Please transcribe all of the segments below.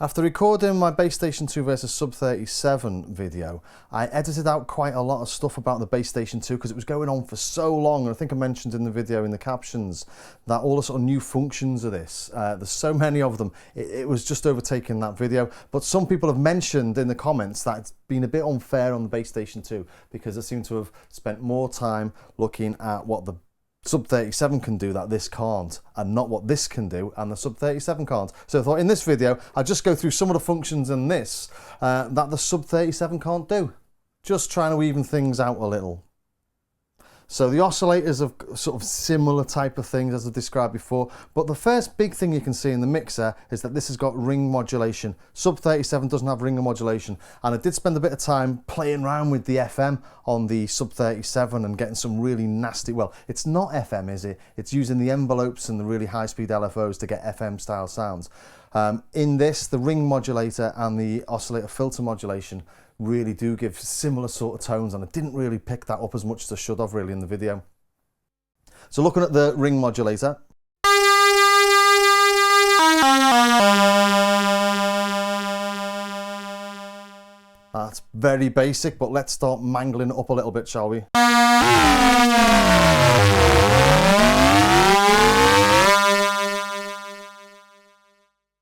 After recording my Bass Station 2 versus Sub 37 video, I edited out quite a lot of stuff about the Bass Station 2 because it was going on for so long, and I think I mentioned in the video in the captions that all the sort of new functions of this, there's so many of them, it was just overtaking that video. But some people have mentioned in the comments that it's been a bit unfair on the Bass Station 2 because they seem to have spent more time looking at what the Sub 37 can do that this can't, and not what this can do and the Sub 37 can't. So I thought in this video I'd just go through some of the functions in this that the Sub 37 can't do. Just trying to even things out a little. So the oscillators have sort of similar type of things as I described before, but the first big thing you can see in the mixer is that this has got ring modulation. Sub 37 doesn't have ring modulation, and I did spend a bit of time playing around with the FM on the Sub 37 and getting some really nasty, well, it's not FM, is it? It's using the envelopes and the really high-speed LFOs to get FM style sounds. In this, the ring modulator and the oscillator filter modulation really do give similar sort of tones, and I didn't really pick that up as much as I should have really in the video. So looking at the ring modulator, that's very basic, but let's start mangling it up a little bit, shall we?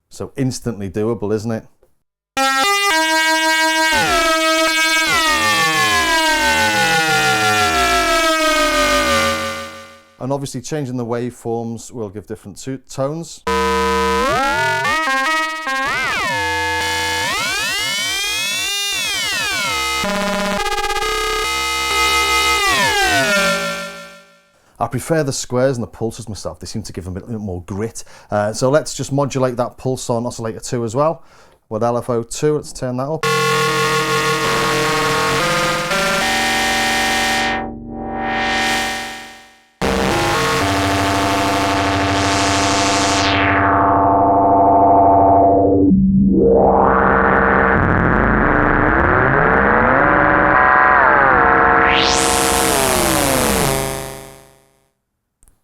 So instantly doable, isn't it? And obviously changing the waveforms will give different tones. I prefer the squares and the pulses myself. They seem to give them a bit more grit. So let's just modulate that pulse on oscillator 2 as well. With LFO 2, let's turn that up.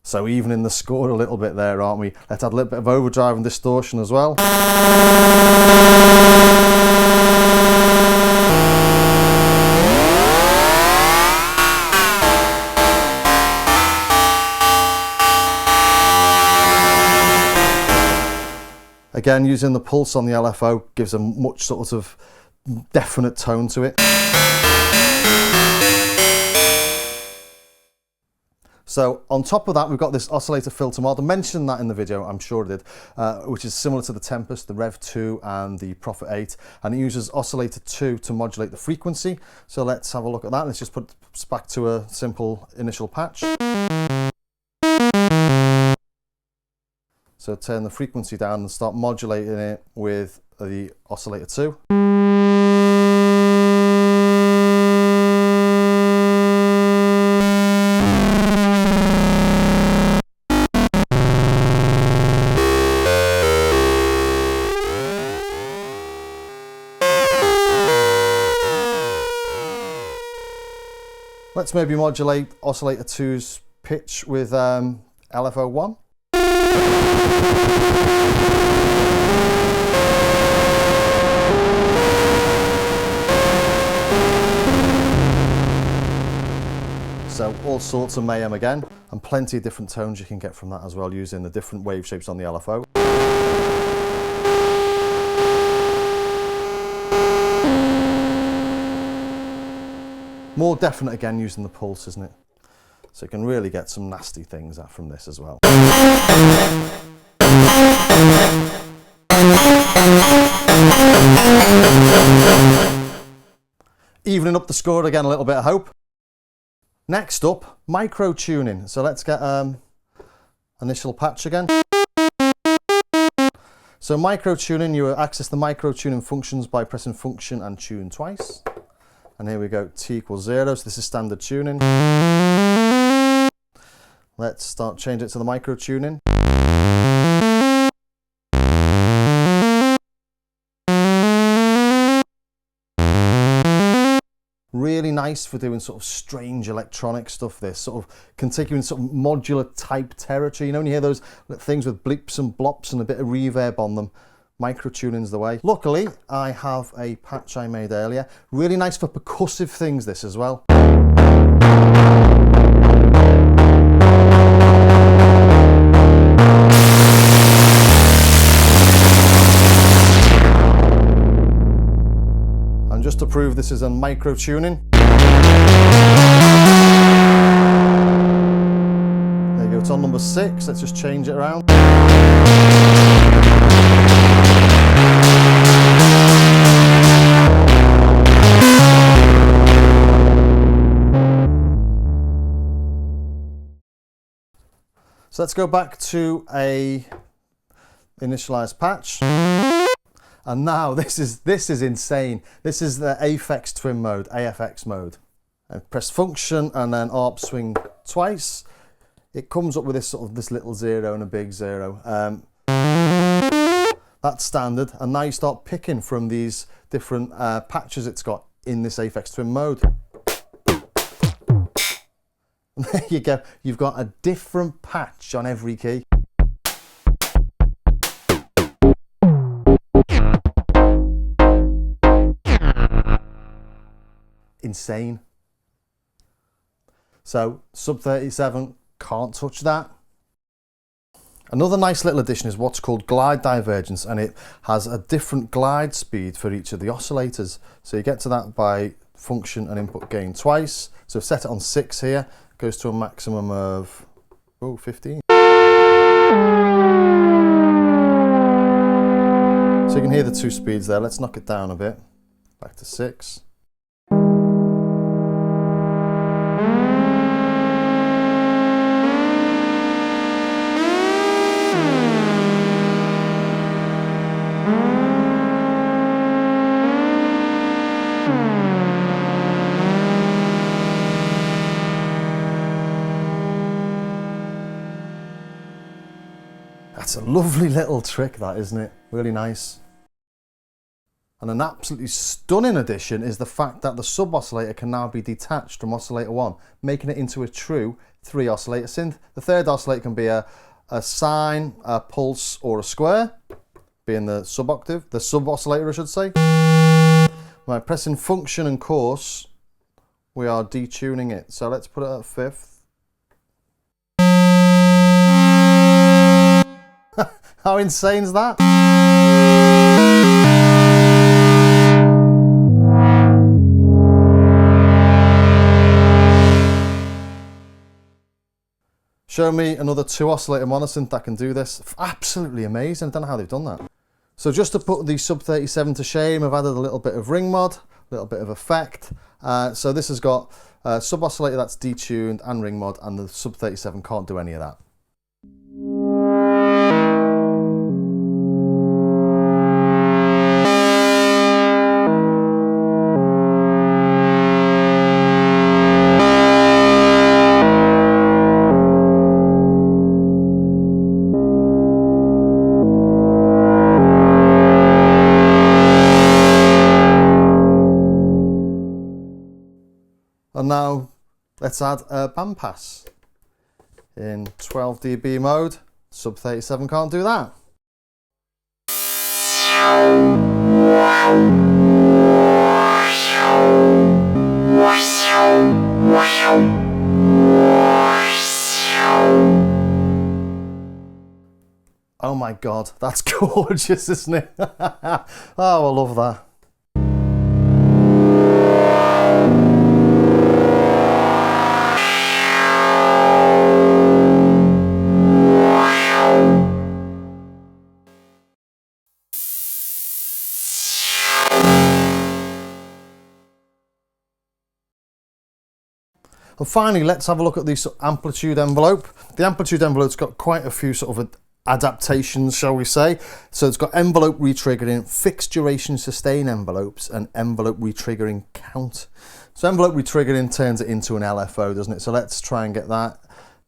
So evening the score a little bit there, aren't we? Let's add a little bit of overdrive and distortion as well. Again, using the pulse on the LFO gives a much sort of definite tone to it. So on top of that, we've got this oscillator filter mod. I mentioned that in the video, I'm sure I did, which is similar to the Tempest, the Rev 2 and the Prophet 8, and it uses oscillator 2 to modulate the frequency. So let's have a look at that. Let's just put it back to a simple initial patch. So turn the frequency down and start modulating it with the oscillator 2. Let's maybe modulate oscillator 2's pitch with LFO 1. So all sorts of mayhem again, and plenty of different tones you can get from that as well using the different wave shapes on the LFO. More definite again using the pulse, isn't it? So you can really get some nasty things out from this as well. Evening up the score again, a little bit of hope. Next up, microtuning. So let's get initial patch again. So microtuning, you access the microtuning functions by pressing function and tune twice. And here we go, T equals 0, so this is standard tuning. Let's start changing it to the microtuning. Really nice for doing sort of strange electronic stuff, this sort of can take you in sort of modular type territory. You know when you hear those things with bleeps and blops and a bit of reverb on them, Microtuning's the way. Luckily, I have a patch I made earlier. Really nice for percussive things, this as well. And just to prove this is a microtuning, there you go, it's on number 6. Let's just change it around. So let's go back to a initialized patch. And now this is insane. This is the Aphex twin mode, AFX mode. And press function and then ARP swing twice. It comes up with this little 0 and a big 0. That's standard. And now you start picking from these different patches it's got in this Aphex twin mode. There you go, you've got a different patch on every key. Insane. So, sub 37, can't touch that. Another nice little addition is what's called glide divergence, and it has a different glide speed for each of the oscillators. So you get to that by function and input gain twice. So set it on 6 here. Goes to a maximum of 15. So you can hear the 2 speeds there. Let's knock it down a bit. Back to 6. That's a lovely little trick, that, isn't it? Really nice. And an absolutely stunning addition is the fact that the sub oscillator can now be detached from oscillator 1, making it into a true 3 oscillator synth. The third oscillator can be a sine, a pulse, or a square, being the sub octave, the sub oscillator I should say. By pressing function and course, we are detuning it. So let's put it at 5th. How insane is that? Show me another 2 oscillator monosynth that can do this. Absolutely amazing. I don't know how they've done that. So just to put the sub 37 to shame, I've added a little bit of ring mod, a little bit of effect. So this has got sub oscillator that's detuned and ring mod, and the sub 37 can't do any of that. And now let's add a bandpass in 12 dB mode. Sub 37 can't do that. Oh my God, that's gorgeous, isn't it? Oh, I love that. And finally, let's have a look at the amplitude envelope. The amplitude envelope's got quite a few sort of adaptations, shall we say. So it's got envelope retriggering, fixed duration sustain envelopes, and envelope retriggering count. So envelope retriggering turns it into an LFO, doesn't it? So let's try and get that.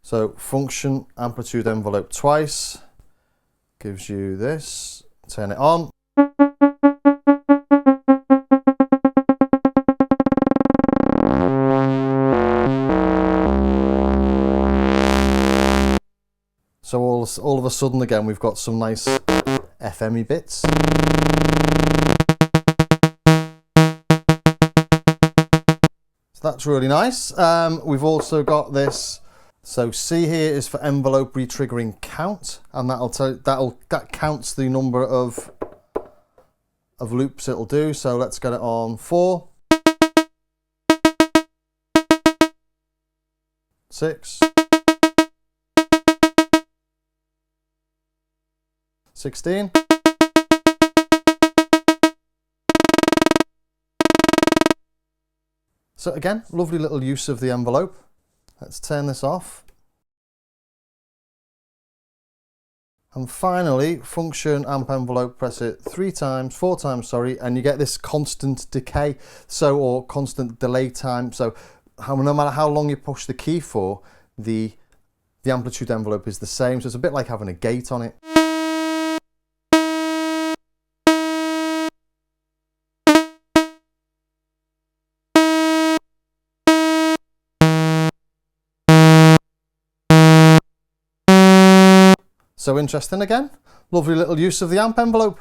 So function amplitude envelope twice gives you this. Turn it on. So all of a sudden again we've got some nice FM-y bits. So that's really nice. We've also got this. So C here is for envelope retriggering count, and that counts the number of loops it'll do. So let's get it on 4, 6, 16. So again, lovely little use of the envelope. Let's turn this off. And finally, function amp envelope, press it 4 times, sorry, and you get this constant decay, or constant delay time. So no matter how long you push the key for, the amplitude envelope is the same. So it's a bit like having a gate on it. So interesting again. Lovely little use of the amp envelope.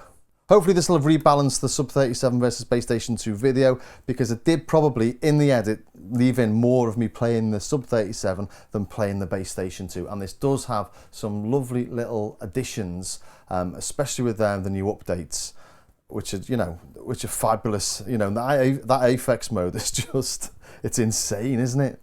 Hopefully this will have rebalanced the Sub 37 versus Base Station 2 video, because it did probably, in the edit, leave in more of me playing the Sub 37 than playing the Base Station 2. And this does have some lovely little additions, especially with the new updates, which are fabulous. You know, that Aphex mode is just, it's insane, isn't it?